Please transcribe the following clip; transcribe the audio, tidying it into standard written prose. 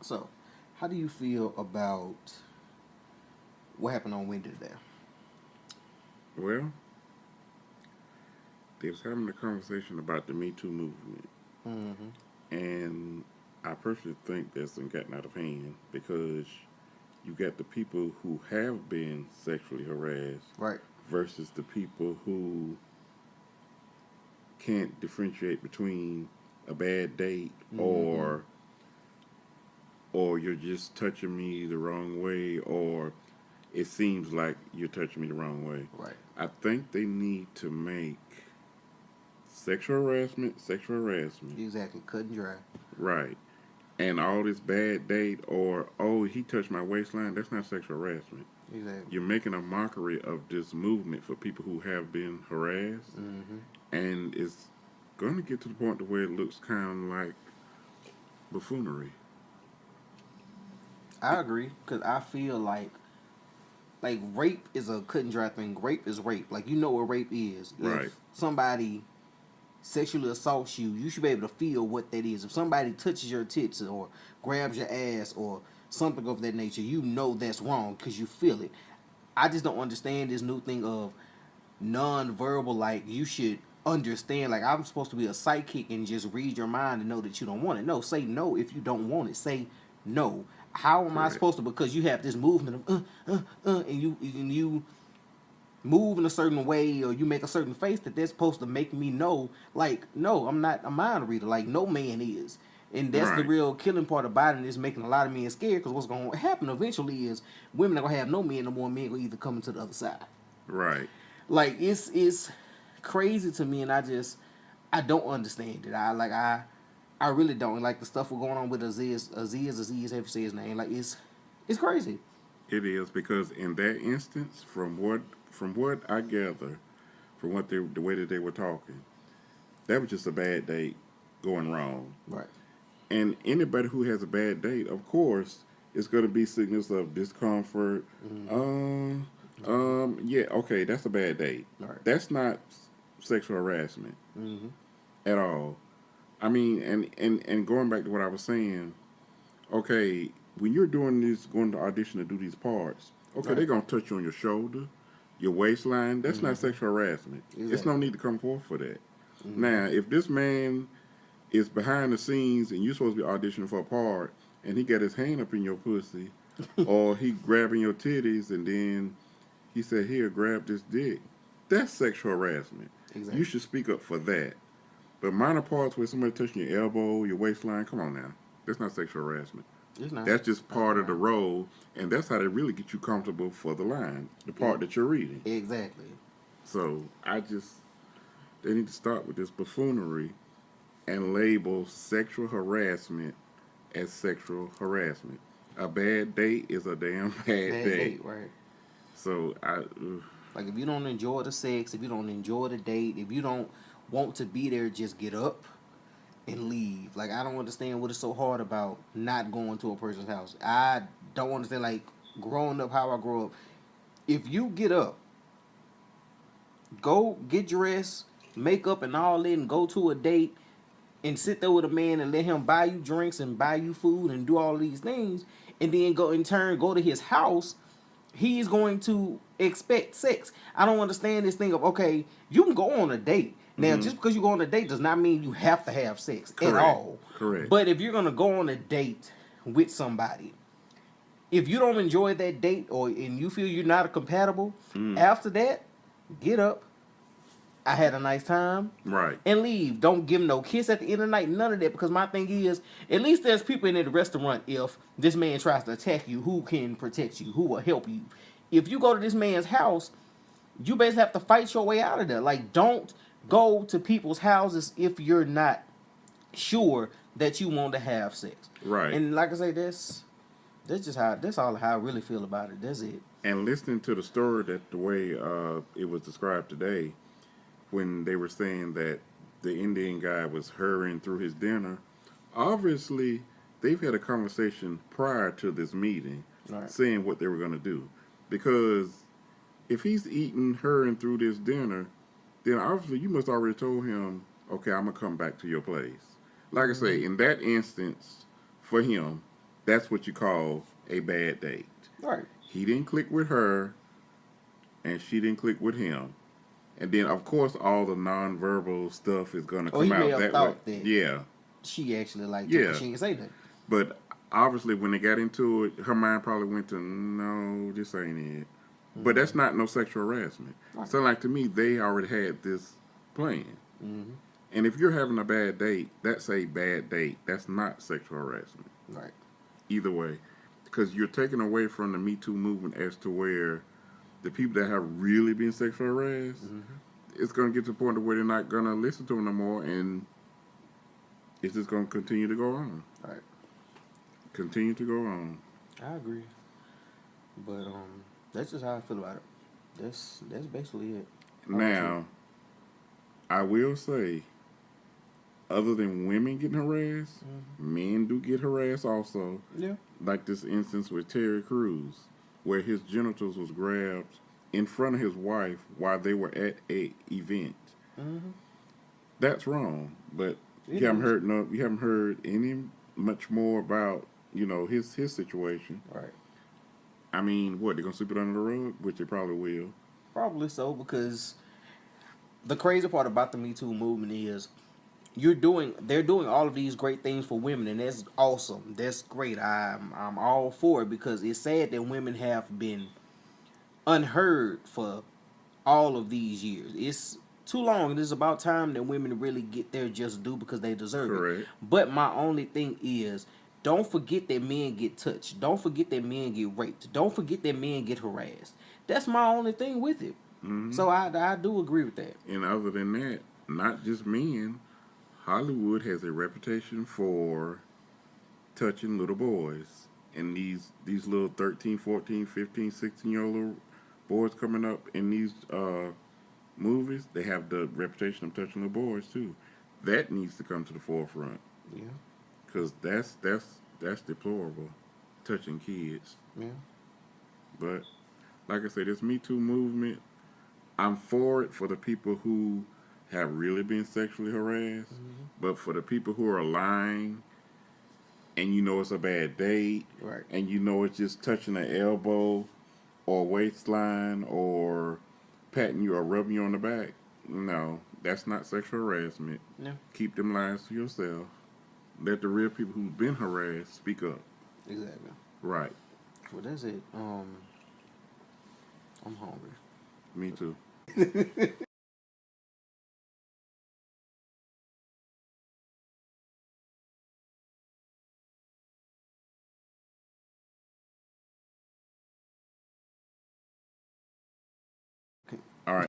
So, how do you feel about what happened on Wendy today? Well, they was having a conversation about the Me Too movement, Mm-hmm. and I personally think that's been gotten out of hand because you got the people who have been sexually harassed Right. versus the people who can't differentiate between a bad date Mm-hmm. or you're just touching me the wrong way or it seems like you're touching me the wrong way. Right. I think they need to make sexual harassment, Exactly. Cut and dry. right. And all this bad date or, oh, he touched my waistline, that's not sexual harassment. Exactly. You're making a mockery of this movement for people who have been harassed, Mm-hmm. and it's going to get to the point to where it looks kind of like buffoonery. I agree because I feel like rape is a cut and dry thing. Rape is rape. Like you know what rape is. Right, If somebody sexually assaults you, you should be able to feel what that is. If somebody touches your tits or grabs your ass or something of that nature, you know that's wrong because you feel it. I just don't understand this new thing of non-verbal. Like you should understand. Like I'm supposed to be a psychic and just read your mind and know that you don't want it. No, say no if you don't want it. Say no. How am I correct. supposed to? Because you have this movement of and you move in a certain way or you make a certain face that they're supposed to make me know like no, I'm not a mind reader like no man is. And that's the Right, real killing part about it is making a lot of men scared because what's going to happen eventually is women are going to have no men no more. Men going to either come into the other side. right. Like it's crazy to me and I don't understand it. I really don't like the stuff we're going on with Aziz, have you say his name? Like it's crazy. It is because in that instance, from what I gather, from the way that they were talking, that was just a bad date going wrong. Right. And anybody who has a bad date, of course, is going to be signals of discomfort. Mm-hmm. Yeah, okay, that's a bad date. Right. That's not sexual harassment Mm-hmm. at all. I mean, and going back to what I was saying, okay, when you're doing this, going to audition to do these parts, okay, Right. they're gonna touch you on your shoulder, your waistline. That's not Mm-hmm. sexual harassment. It's no Exactly. need to come forth for that. Mm-hmm. Now, if this man is behind the scenes and you're supposed to be auditioning for a part, and he got his hand up in your pussy, or he grabbing your titties, and then he said, "Here, grab this dick," that's sexual harassment. You Exactly. should speak up for that. But minor parts where somebody touching your elbow, your waistline, come on now, that's not sexual harassment. It's not. That's just Not at part of the all. role, and that's how they really get you comfortable for the line, the E- part that you're reading. exactly. So they need to start with this buffoonery and label sexual harassment as sexual harassment. A bad date is a damn bad Bad date. date, right? So Like if you don't enjoy the sex, if you don't enjoy the date, if you don't want to be there, just get up and leave. Like I don't understand what is so hard about not going to a person's house. I don't understand like growing up how I grew up. If you get up, go get dressed, makeup and all that, and go to a date and sit there with a man and let him buy you drinks and buy you food and do all these things, and then go in turn go to his house, he's going to expect sex. I don't understand this thing of okay, you can go on a date. Now, mm-hmm. just because you go on a date does not mean you have to have sex at Correct, all. correct. But if you're gonna go on a date with somebody, if you don't enjoy that date or and you feel you're not compatible, Mm, after that, get up. I had a nice time right, and leave. Don't give him no kiss at the end of the night. None of that. Because my thing is, at least there's people in the restaurant. If this man tries to attack you, who can protect you? Who will help you? If you go to this man's house, you basically have to fight your way out of there. Like, don't go to people's houses if you're not sure that you want to have sex. right. And like I say, that's just how that's all how I really feel about it. That's it. And listening to the story that the way it was described today, when they were saying that the Indian guy was hurrying through his dinner, obviously they've had a conversation prior to this meeting All right. saying what they were going to do. Because if he's eating, hurrying through this dinner, then obviously you must already told him, okay, I'm going to come back to your place. Like I say, Mm-hmm. in that instance, for him, that's what you call a bad date. Right. He didn't click with her, and she didn't click with him. And then, of course, all the nonverbal stuff is going to Or he come may out have that way. thought that Yeah, she actually liked yeah. him, but she didn't say nothing. But obviously, when they got into it, her mind probably went to, no, this ain't it. But that's not no sexual harassment. Right. So, like, to me, they already had this plan. Mm-hmm. And if you're having a bad date, that's a bad date. That's not sexual harassment. Right. Either way. Because you're taking away from the Me Too movement as to where the people that have really been sexually harassed, it's going to get to the point where they're not going to listen to them no more, and it's just going to continue to go on. Right. Continue to go on. I agree. But that's just how I feel about it. That's basically it. Now, I will say, other than women getting harassed, men do get harassed also. Yeah. Like this instance with Terry Crews, where his genitals was grabbed in front of his wife while they were at a event. Mm-hmm. That's wrong. But you haven't heard any much more about his situation. Right. I mean, what, they're gonna sweep it under the rug, which they probably will. Probably so, because the crazy part about the Me Too movement is they're doing all of these great things for women, and that's awesome. That's great. I'm all for it, because it's sad that women have been unheard for all of these years. It's too long, and it's about time that women really get their just due, because they deserve Correct. it. But my only thing is, don't forget that men get touched. Don't forget that men get raped. Don't forget that men get harassed. That's my only thing with it. Mm-hmm. So I do agree with that. And other than that, not just men, Hollywood has a reputation for touching little boys. And these little 13, 14, 15, 16-year-old boys coming up in these movies, they have the reputation of touching little boys too. That needs to come to the forefront. Yeah. Because that's deplorable, touching kids. Yeah. But like I said, this Me Too movement, I'm for it for the people who have really been sexually harassed. But for the people who are lying, and it's a bad date, Right. and it's just touching an elbow or waistline or patting you or rubbing you on the back, no, that's not sexual harassment. Yeah. Keep them lies to yourself. Let the real people who've been harassed speak up. Exactly. Right. Well, that's it. I'm hungry. Me too.